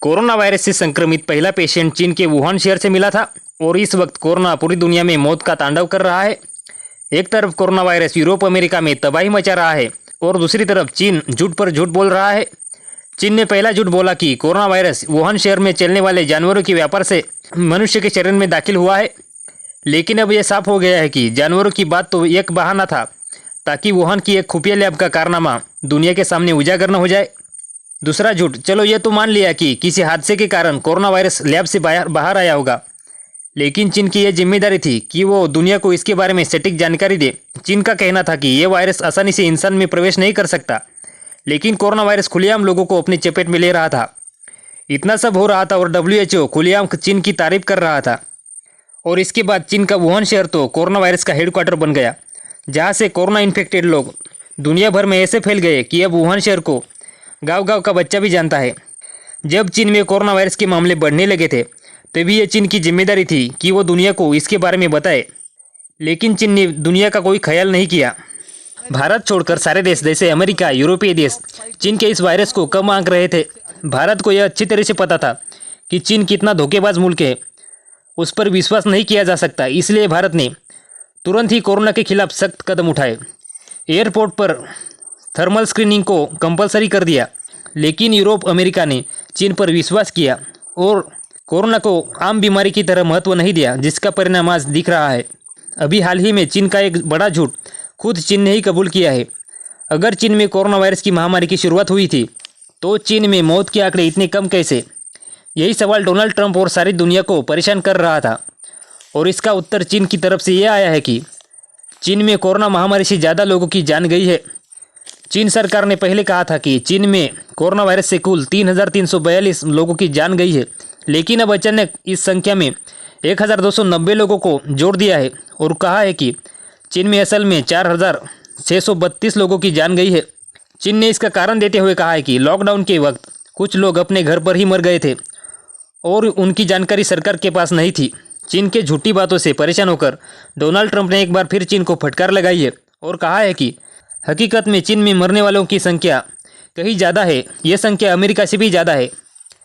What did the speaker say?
Corona virus से संक्रमित पहला पेशेंट चीन के वुहान शहर से मिला था और इस वक्त कोरोना पूरी दुनिया में मौत का तांडव कर रहा है। एक तरफ कोरोना वायरस यूरोप अमेरिका में तबाही मचा रहा है और दूसरी तरफ चीन झूठ पर झूठ बोल रहा है। चीन ने पहला झूठ बोला कि कोरोना वायरस वुहान शहर में चलने वाले जानवरों के व्यापार से मनुष्य के शरीर में दाखिल हुआ है, लेकिन अब यह साफ हो गया है कि जानवरों की बात तो एक बहाना था ताकि वुहान की एक खुफिया लैब का कारनामा दुनिया के सामने उजागर न हो जाए। दूसरा झूठ, चलो ये तो मान लिया कि किसी हादसे के कारण कोरोना वायरस लैब से बाहर आया होगा, लेकिन चीन की यह जिम्मेदारी थी कि वो दुनिया को इसके बारे में सटीक जानकारी दे। चीन का कहना था कि यह वायरस आसानी से इंसान में प्रवेश नहीं कर सकता, लेकिन कोरोना वायरस खुलेआम लोगों को अपनी चपेट में ले रहा था। इतना सब हो रहा था और WHO खुलेआम चीन की तारीफ कर रहा था। और इसके बाद चीन का वुहान शहर तो कोरोना वायरस का हेडक्वार्टर बन गया, जहाँ से कोरोना इन्फेक्टेड लोग दुनिया भर में ऐसे फैल गए कि अब वुहान शहर को गांव-गांव का बच्चा भी जानता है। जब चीन में कोरोना वायरस के मामले बढ़ने लगे थे तभी ये चीन की जिम्मेदारी थी कि वो दुनिया को इसके बारे में बताए, लेकिन चीन ने दुनिया का कोई ख्याल नहीं किया। भारत छोड़कर सारे देश जैसे अमेरिका, यूरोपीय देश चीन के इस वायरस को कम आंक रहे थे। भारत को यह अच्छी तरह से पता था कि चीन कितना धोखेबाज मुल्क है, उस पर विश्वास नहीं किया जा सकता। इसलिए भारत ने तुरंत ही कोरोना के खिलाफ सख्त कदम उठाए। एयरपोर्ट पर थर्मल स्क्रीनिंग को कंपलसरी कर दिया, लेकिन यूरोप अमेरिका ने चीन पर विश्वास किया और कोरोना को आम बीमारी की तरह महत्व नहीं दिया, जिसका परिणाम आज दिख रहा है। अभी हाल ही में चीन का एक बड़ा झूठ खुद चीन ने ही कबूल किया है। अगर चीन में कोरोना वायरस की महामारी की शुरुआत हुई थी तो चीन में मौत के आंकड़े इतने कम कैसे? यही सवाल डोनाल्ड ट्रंप और सारी दुनिया को परेशान कर रहा था, और इसका उत्तर चीन की तरफ से यह आया है कि चीन में कोरोना महामारी से ज़्यादा लोगों की जान गई है। चीन सरकार ने पहले कहा था कि चीन में कोरोना वायरस से कुल 3,342 लोगों की जान गई है, लेकिन अब अचानक इस संख्या में 1,290 लोगों को जोड़ दिया है और कहा है कि चीन में असल में 4,632 लोगों की जान गई है। चीन ने इसका कारण देते हुए कहा है कि लॉकडाउन के वक्त कुछ लोग अपने घर पर ही मर गए थे और उनकी जानकारी सरकार के पास नहीं थी। चीन के झूठी बातों से परेशान होकर डोनाल्ड ट्रंप ने एक बार फिर चीन को फटकार लगाई है और कहा है कि हकीकत में चीन में मरने वालों की संख्या कहीं ज़्यादा है। ये संख्या अमेरिका से भी ज़्यादा है।